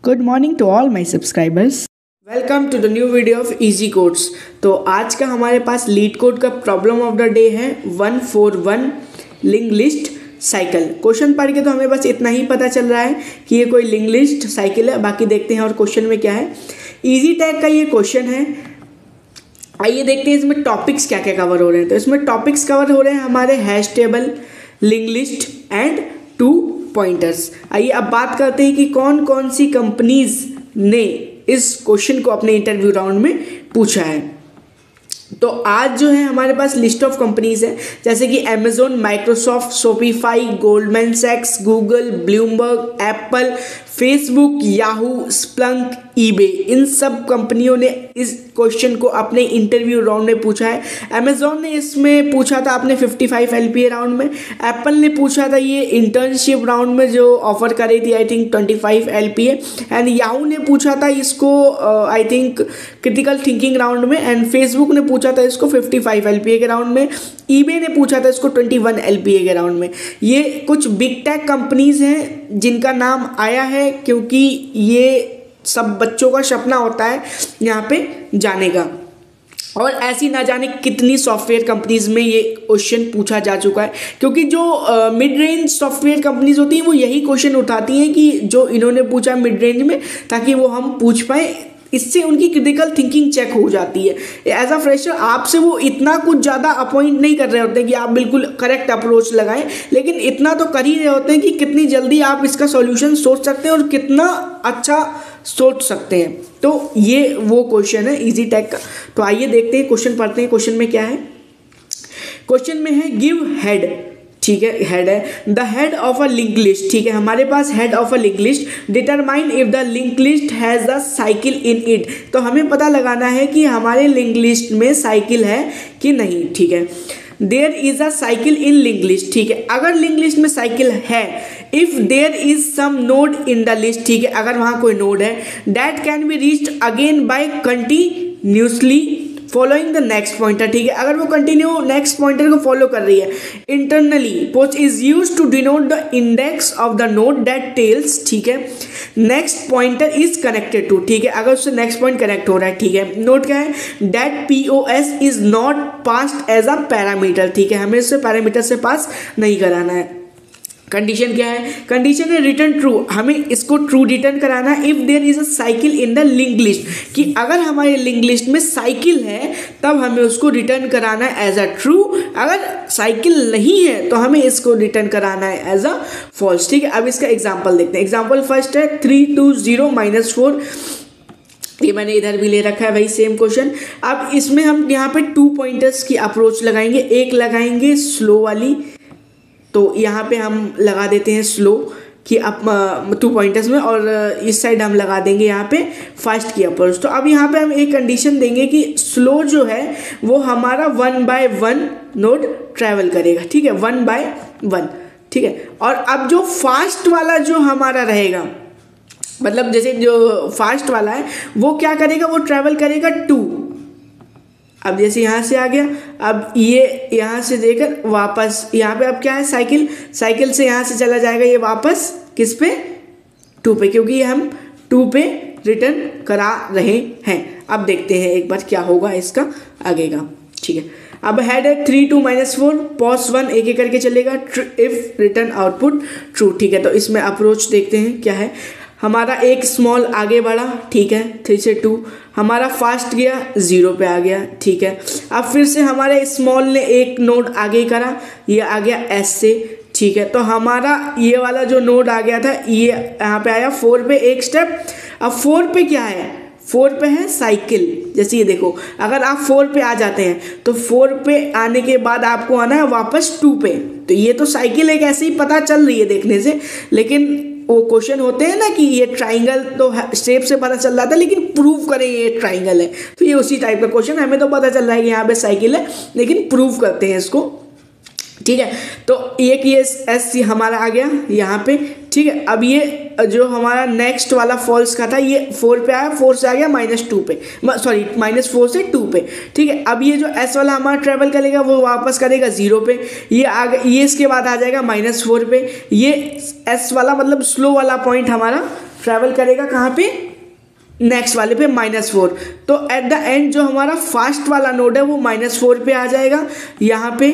Good morning to all my subscribers. Welcome to the new video of Easy Codes. तो आज का हमारे पास लीड कोड का प्रॉब्लम ऑफ द डे है 141 लिंक लिस्ट साइकिल। क्वेश्चन पढ़ के तो हमें बस इतना ही पता चल रहा है कि ये कोई लिंक लिस्ट साइकिल है, बाकी देखते हैं और क्वेश्चन में क्या है। इजी टैग का ये क्वेश्चन है। आइए देखते हैं इसमें टॉपिक्स क्या क्या कवर हो रहे हैं। तो इसमें टॉपिक्स कवर हो रहे हैं हमारे hash table, link list and 2 pointers. आइए अब बात करते हैं कि कौन कौन सी कंपनीज ने इस क्वेश्चन को अपने इंटरव्यू राउंड में पूछा है। तो आज जो है हमारे पास लिस्ट ऑफ कंपनीज है, जैसे कि अमेजोन, माइक्रोसॉफ्ट, शॉपिफाई, गोल्डमैन सैक्स, Google, Bloomberg, Apple, Facebook, Yahoo, Splunk, eBay. इन सब कंपनियों ने इस क्वेश्चन को अपने इंटरव्यू राउंड में पूछा है। अमेजोन ने इसमें पूछा था अपने 55 LPA राउंड में। एप्पल ने पूछा था ये इंटर्नशिप राउंड में जो ऑफर कर रही थी, I think 25 LPA। And Yahoo ने पूछा था इसको I think critical thinking round में। एंड फेसबुक ने पूछा था इसको 55 LPA के राउंड में। ईबे ने पूछा था इसको 21 LPA के राउंड में। ये कुछ बिग टेक कंपनीज हैं जिनका नाम आया है, क्योंकि ये सब बच्चों का सपना होता है यहाँ पे जाने का। और ऐसी ना जाने कितनी सॉफ्टवेयर कंपनीज में ये क्वेश्चन पूछा जा चुका है, क्योंकि जो मिड रेंज सॉफ्टवेयर कंपनीज होती हैं वो यही क्वेश्चन उठाती हैं कि जो इन्होंने पूछा मिड रेंज में, ताकि वो हम पूछ पाएँ। इससे उनकी क्रिटिकल थिंकिंग चेक हो जाती है। एज अ फ्रेशर आपसे वो इतना कुछ ज़्यादा अपॉइंट नहीं कर रहे होते हैं कि आप बिल्कुल करेक्ट अप्रोच लगाएं, लेकिन इतना तो कर ही रहे होते हैं कि कितनी जल्दी आप इसका सॉल्यूशन सोच सकते हैं और कितना अच्छा सोच सकते हैं। तो ये वो क्वेश्चन है इजी टैग का। तो आइए देखते हैं, क्वेश्चन पढ़ते हैं। क्वेश्चन में क्या है? क्वेश्चन में है गिव हेड, ठीक है, हेड है the head of a link list. ठीक है, हमारे पास head of a link list, determine if the link list has a cycle in it. तो हमें पता लगाना है कि हमारे लिंक लिस्ट में साइकिल है कि नहीं। ठीक है, there is a cycle in link list. ठीक है, अगर लिंक लिस्ट में साइकिल है, if there is some node in the list, ठीक है, अगर वहां कोई नोड है, that can be reached again by continuously following the next pointer. ठीक है, अगर वो कंटिन्यू नेक्स्ट पॉइंटर को फॉलो कर रही है। Internally pos is used to denote the index of the node that tales, ठीक है, next pointer is connected to. ठीक है, अगर उससे नेक्स्ट पॉइंट कनेक्ट हो रहा है। ठीक है, नोट क्या है? That POS is not passed as a parameter. ठीक है, हमें इससे पैरामीटर से पास नहीं कराना है। कंडीशन क्या है? कंडीशन है रिटर्न ट्रू, हमें इसको ट्रू रिटर्न कराना है। If there is a cycle in the link list, कि अगर हमारे लिंक लिस्ट में साइकिल है तब हमें उसको रिटर्न कराना है एज अ ट्रू। अगर साइकिल नहीं है तो हमें इसको रिटर्न कराना है एज अ फॉल्स। ठीक है, अब इसका एग्जाम्पल देखते हैं। एग्जाम्पल फर्स्ट है 320 - 4। ये मैंने इधर भी ले रखा है भाई, सेम क्वेश्चन। अब इसमें हम यहाँ पे 2 पॉइंटर्स की अप्रोच लगाएंगे। एक लगाएंगे स्लो वाली, तो यहाँ पे हम लगा देते हैं स्लो कि अब 2 पॉइंटर्स में, और इस साइड हम लगा देंगे यहाँ पे फास्ट की अप्रोच। तो अब यहाँ पे हम एक कंडीशन देंगे कि स्लो जो है वो हमारा 1 by 1 नोड ट्रैवल करेगा। ठीक है, 1 by 1। ठीक है, और अब जो फास्ट वाला जो हमारा रहेगा, मतलब जैसे जो फास्ट वाला है वो क्या करेगा? वो ट्रैवल करेगा 2। अब जैसे यहाँ से आ गया, अब ये यहाँ से देकर वापस यहाँ पे, अब क्या है? साइकिल, साइकिल से यहाँ से चला जाएगा ये वापस किस पे? 2 पे, क्योंकि हम 2 पे रिटर्न करा रहे हैं। अब देखते हैं एक बार क्या होगा इसका आगे का। ठीक है, अब हेड है 3 - 4, पॉज 1 एक एक करके चलेगा। If return output true. ठीक है, तो इसमें अप्रोच देखते हैं क्या है। हमारा एक स्मॉल आगे बढ़ा, ठीक है, 3 से 2। हमारा फास्ट गया 0 पे आ गया। ठीक है, अब फिर से हमारे स्मॉल ने एक नोड आगे करा, ये आ गया S से। ठीक है, तो हमारा ये वाला जो नोड आ गया था ये यहाँ पे आया 4 पे एक स्टेप। अब 4 पे क्या है? 4 पे है साइकिल। जैसे ये देखो, अगर आप 4 पे आ जाते हैं तो 4 पे आने के बाद आपको आना है वापस 2 पे। तो ये तो साइकिल एक ऐसे ही पता चल रही है देखने से, लेकिन वो क्वेश्चन होते हैं ना कि ये ट्राइंगल तो शेप से पता चल रहा था, लेकिन प्रूव करें ये ट्राइंगल है। तो ये उसी टाइप का क्वेश्चन, हमें तो पता चल रहा है कि यहाँ पे साइकिल है, लेकिन प्रूव करते हैं इसको। ठीक है, तो एक ये एस हमारा आ गया यहाँ पे। ठीक है, अब ये जो हमारा नेक्स्ट वाला फॉल्स का था ये 4 पे आया, 4 से आ गया -2 पे, सॉरी -4 से 2 पे। ठीक है, अब ये जो एस वाला हमारा ट्रेवल करेगा वो वापस करेगा 0 पे, ये इसके बाद आ जाएगा -4 पे। ये एस वाला मतलब स्लो वाला पॉइंट हमारा ट्रैवल करेगा कहाँ पे, नेक्स्ट वाले पे -4। तो एट द एंड जो हमारा फास्ट वाला नोड है वो -4 पे आ जाएगा यहाँ पे,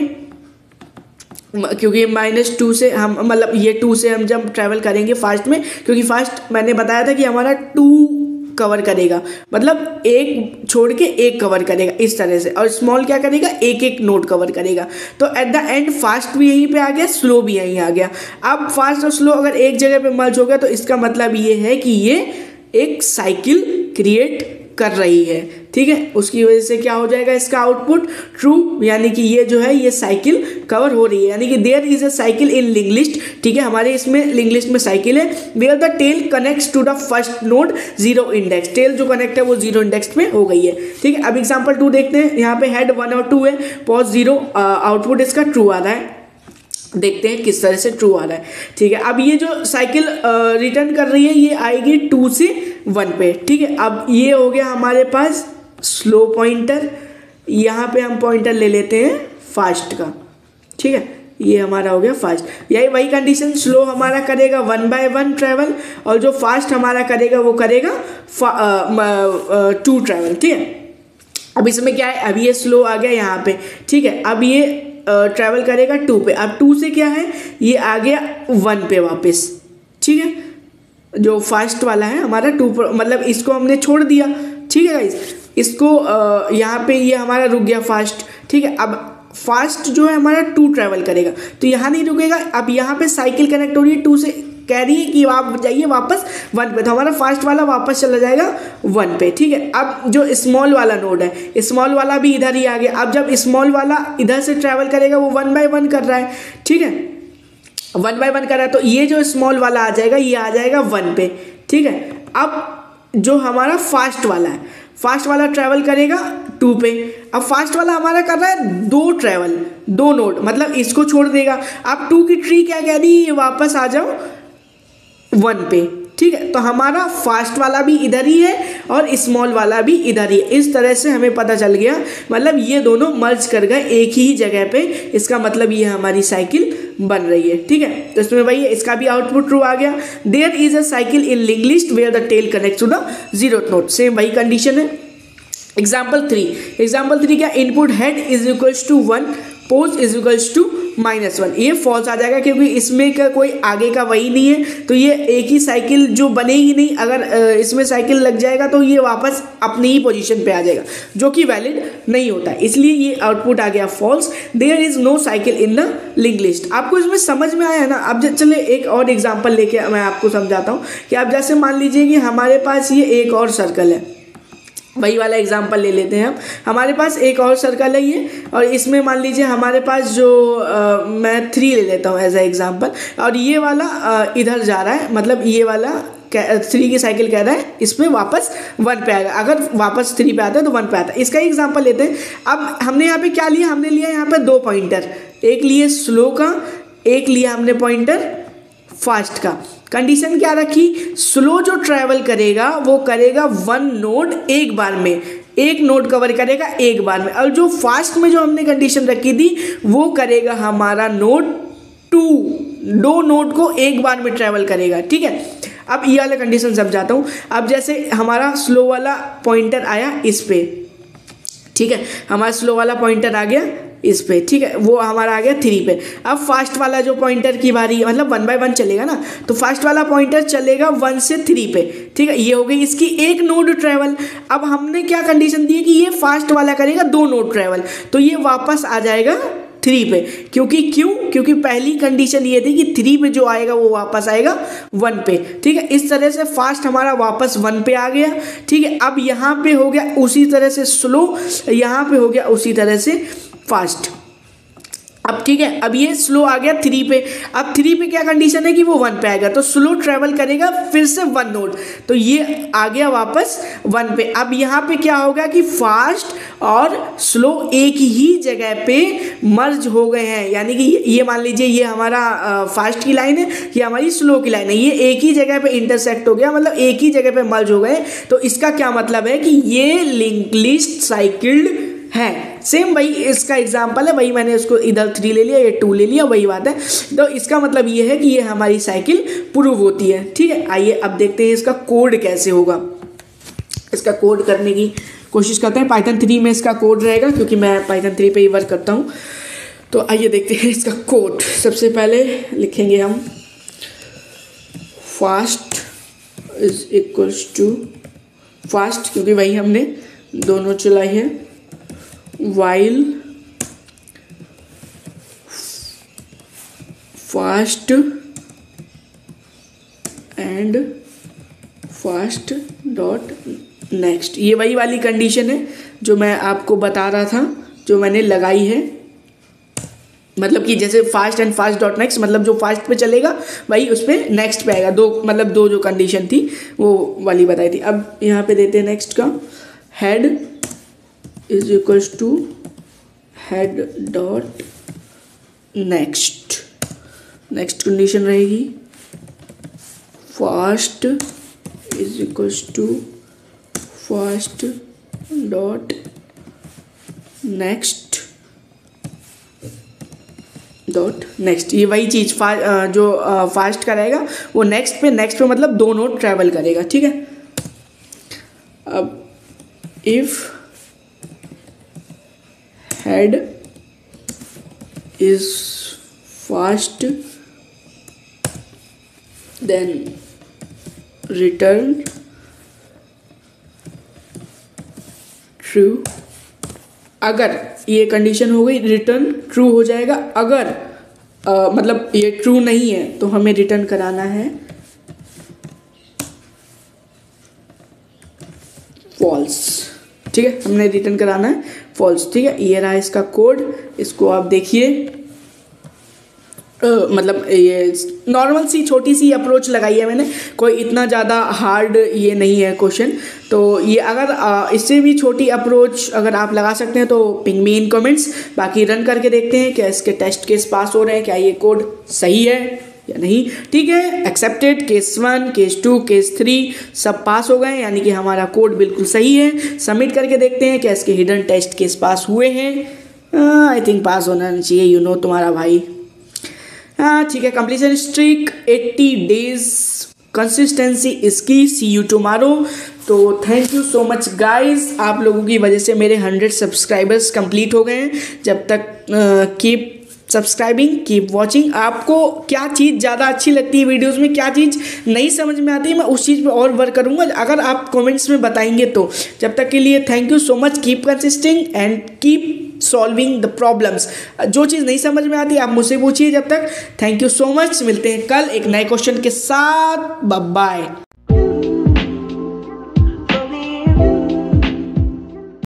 क्योंकि -2 से हम मतलब ये 2 से हम जब ट्रैवल करेंगे फास्ट में, क्योंकि फास्ट मैंने बताया था कि हमारा 2 कवर करेगा, मतलब एक छोड़ के एक कवर करेगा इस तरह से, और स्मॉल क्या करेगा, एक एक नोड कवर करेगा। तो एट द एंड फास्ट भी यहीं पे आ गया, स्लो भी यहीं आ गया। अब फास्ट और स्लो अगर एक जगह पे मर्ज हो गया तो इसका मतलब ये है कि ये एक साइकिल क्रिएट कर रही है, ठीक है। उसकी वजह से क्या हो जाएगा इसका आउटपुट ट्रू, यानी कि ये जो है ये साइकिल कवर हो रही है, यानी कि there is a cycle in link list, ठीक है। हमारे इसमें लिंक लिस्ट में साइकिल है, where the tail connects to the first node 0 index, tail जो कनेक्ट है वो 0 इंडेक्स में हो गई है, ठीक है। अब एग्जांपल 2 देखते हैं, यहाँ पे हेड 1 और 2 है, पॉज 0, आउटपुट इसका ट्रू आ रहा है, देखते हैं किस तरह से ट्रू आ रहा है, ठीक है। अब ये जो साइकिल रिटर्न कर रही है ये आएगी 2 से 1 पे, ठीक है। अब ये हो गया हमारे पास स्लो पॉइंटर, यहाँ पे हम पॉइंटर ले लेते हैं फास्ट का, ठीक है। ये हमारा हो गया फास्ट, यही वही कंडीशन, स्लो हमारा करेगा 1 by 1 ट्रैवल, और जो फास्ट हमारा करेगा वो करेगा 2 ट्रैवल, ठीक है। अब इसमें क्या है, अब ये स्लो आ गया यहाँ पे, ठीक है। अब ये ट्रैवल करेगा 2 पे, अब 2 से क्या है ये आ गया 1 पे वापस, ठीक है। जो फास्ट वाला है हमारा 2 मतलब इसको हमने छोड़ दिया, ठीक है गाइस, इसको यहाँ पे ये हमारा रुक गया फास्ट, ठीक है। अब फास्ट जो है हमारा 2 ट्रैवल करेगा, तो यहाँ नहीं रुकेगा, अब यहाँ पे साइकिल कनेक्ट हो रही है 2 से, कह रही है कि आप जाइए वापस 1 पे, तो हमारा फास्ट वाला वापस चला जाएगा 1 पे, ठीक है। अब जो स्मॉल वाला नोड है, स्मॉल वाला भी इधर ही आ गया, अब जब स्मॉल वाला इधर से ट्रैवल करेगा वो 1 by 1 कर रहा है, ठीक है, 1 by 1 कर रहा है, तो ये जो स्मॉल वाला आ जाएगा ये आ जाएगा 1 पे, ठीक है। अब जो हमारा फास्ट वाला है, फास्ट वाला ट्रैवल करेगा 2 पे, अब फास्ट वाला हमारा कर रहा है 2 ट्रैवल, 2 नोड, मतलब इसको छोड़ देगा। अब 2 की ट्री क्या कह रही है, वापस आ जाओ 1 पे, ठीक है। तो हमारा फास्ट वाला भी इधर ही है और स्मॉल वाला भी इधर ही है, इस तरह से हमें पता चल गया, मतलब ये दोनों मर्ज कर गए एक ही जगह पे, इसका मतलब ये हमारी साइकिल बन रही है, ठीक है। तो इसमें वही है, इसका भी आउटपुट ट्रू आ गया, there is a cycle in link list where the tail connects to the 0th node, same वही कंडीशन है। एग्जाम्पल 3 क्या, input head is equals to 1, pos is equals to -1, ये फॉल्स आ जाएगा क्योंकि इसमें का कोई आगे का वही नहीं है, तो ये एक ही साइकिल जो बनेगी नहीं, अगर इसमें साइकिल लग जाएगा तो ये वापस अपनी ही पोजीशन पे आ जाएगा, जो कि वैलिड नहीं होता है, इसलिए ये आउटपुट आ गया false, there is no cycle in the link list. आपको इसमें समझ में आया ना। अब चलिए एक और एग्जाम्पल लेके मैं आपको समझाता हूँ कि आप जैसे मान लीजिए कि हमारे पास ये एक और सर्कल है, वही वाला एग्जाम्पल ले लेते हैं हम, हमारे पास एक और सर्कल है ये, और इसमें मान लीजिए हमारे पास जो मैं 3 ले लेता हूँ एज ए एग्जाम्पल, और ये वाला इधर जा रहा है, मतलब ये वाला 3 की साइकिल कह रहा है इसमें वापस 1 पे आएगा, अगर वापस 3 पे आता है तो 1 पे आता है। इसका एग्जाम्पल लेते हैं। अब हमने यहाँ पे क्या लिया, हमने लिया यहाँ पे 2 पॉइंटर, एक लिए स्लो का, एक लिया हमने पॉइंटर फास्ट का। कंडीशन क्या रखी, स्लो जो ट्रैवल करेगा वो करेगा 1 नोड एक बार में, एक नोड कवर करेगा एक बार में, और जो फास्ट में जो हमने कंडीशन रखी थी वो करेगा हमारा नोड 2 नोड को एक बार में ट्रैवल करेगा, ठीक है। अब ये वाला कंडीशन समझाता हूँ। अब जैसे हमारा स्लो वाला पॉइंटर आया इस पे, ठीक है, हमारा स्लो वाला पॉइंटर आ गया इस पे, ठीक है, वो हमारा आ गया 3 पे। अब फास्ट वाला जो पॉइंटर की बारी है, मतलब 1 by 1 चलेगा ना, तो फास्ट वाला पॉइंटर चलेगा 1 से 3 पे, ठीक है। ये हो गई इसकी एक नोड ट्रैवल। अब हमने क्या कंडीशन दी है कि ये फास्ट वाला करेगा 2 नोड ट्रैवल, तो ये वापस आ जाएगा 3 पे, क्योंकि पहली कंडीशन ये थी कि 3 पे जो आएगा वो वापस आएगा 1 पे, ठीक है। इस तरह से फास्ट हमारा वापस 1 पे आ गया, ठीक है। अब यहाँ पे हो गया उसी तरह से स्लो, यहाँ पे हो गया उसी तरह से फास्ट। अब ठीक है, अब ये स्लो आ गया 3 पे, अब 3 पे क्या कंडीशन है कि वो 1 पे आएगा, तो स्लो ट्रेवल करेगा फिर से 1 नोड, तो ये आ गया वापस 1 पे। अब यहाँ पे क्या होगा कि फास्ट और स्लो एक ही जगह पे मर्ज हो गए हैं, यानी कि ये मान लीजिए ये हमारा फास्ट की लाइन है, ये हमारी स्लो की लाइन है, ये एक ही जगह पे इंटरसेक्ट हो गया, मतलब एक ही जगह पे मर्ज हो गए। तो इसका क्या मतलब है कि ये लिंक लिस्ट साइकिल्ड है। सेम वही इसका एग्जाम्पल है, वही मैंने उसको इधर 3 ले लिया, ये 2 ले लिया, वही बात है। तो इसका मतलब ये है कि ये हमारी साइकिल प्रूव होती है। ठीक है, आइए अब देखते हैं इसका कोड कैसे होगा। इसका कोड करने की कोशिश करते हैं। पाइथन 3 में इसका कोड रहेगा, क्योंकि मैं पाइथन 3 पे ही वर्क करता हूँ। तो आइए देखते हैं इसका कोड। सबसे पहले लिखेंगे हम fast is equals to fast, क्योंकि वही हमने दोनों चलाई है, while fast and fast dot next. ये वही वाली कंडीशन है जो मैं आपको बता रहा था, जो मैंने लगाई है। मतलब कि जैसे fast and fast dot next, मतलब जो फास्ट पे चलेगा वही उस पर नेक्स्ट पे आएगा। दो जो कंडीशन थी वो वाली बताई थी। अब यहाँ पे देते हैं नेक्स्ट का, head is equals to head dot next. Next condition रहेगी fast is equals to fast dot next dot next. ये वही चीज़ जो फास्ट का रहेगा वो नेक्स्ट पे मतलब 2 नोड ट्रैवल करेगा। ठीक है, अब if head is fast then return true. अगर ये कंडीशन हो गई, रिटर्न ट्रू हो जाएगा। अगर मतलब ये ट्रू नहीं है तो हमें रिटर्न कराना है फॉल्स। ठीक है, हमने रिटर्न कराना है फॉल्स। ठीक है, ये रहा इसका कोड। इसको आप देखिए, मतलब ये नॉर्मल सी छोटी सी अप्रोच लगाई है मैंने, कोई इतना ज़्यादा हार्ड ये नहीं है क्वेश्चन। तो ये अगर इससे भी छोटी अप्रोच अगर आप लगा सकते हैं तो पिंग मी इन कमेंट्स। बाकी रन करके देखते हैं क्या इसके टेस्ट केस पास हो रहे हैं, क्या ये कोड सही है या नहीं। ठीक है, एक्सेप्टेड, केस 1, केस 2, केस 3 सब पास हो गए, यानी कि हमारा कोड बिल्कुल सही है। सबमिट करके देखते हैं क्या इसके हिडन टेस्ट केस पास हुए हैं। आई थिंक पास होना चाहिए, तुम्हारा भाई। हाँ ठीक है, कंप्लीशन स्ट्रीक 80 डेज कंसिस्टेंसी इसकी। सी यू टुमारो। तो thank you so much guys, आप लोगों की वजह से मेरे 100 सब्सक्राइबर्स कंप्लीट हो गए हैं। जब तक कीप सब्सक्राइबिंग, कीप वॉचिंग। आपको क्या चीज़ ज़्यादा अच्छी लगती है वीडियोस में, क्या चीज़ नहीं समझ में आती है, मैं उस चीज़ पे और वर्क करूँगा अगर आप कमेंट्स में बताएंगे तो। जब तक के लिए thank you so much, keep consisting and keep solving the problems. जो चीज़ नहीं समझ में आती आप मुझसे पूछिए। जब तक थैंक यू सो मच, मिलते हैं कल एक नए क्वेश्चन के साथ। Bye bye.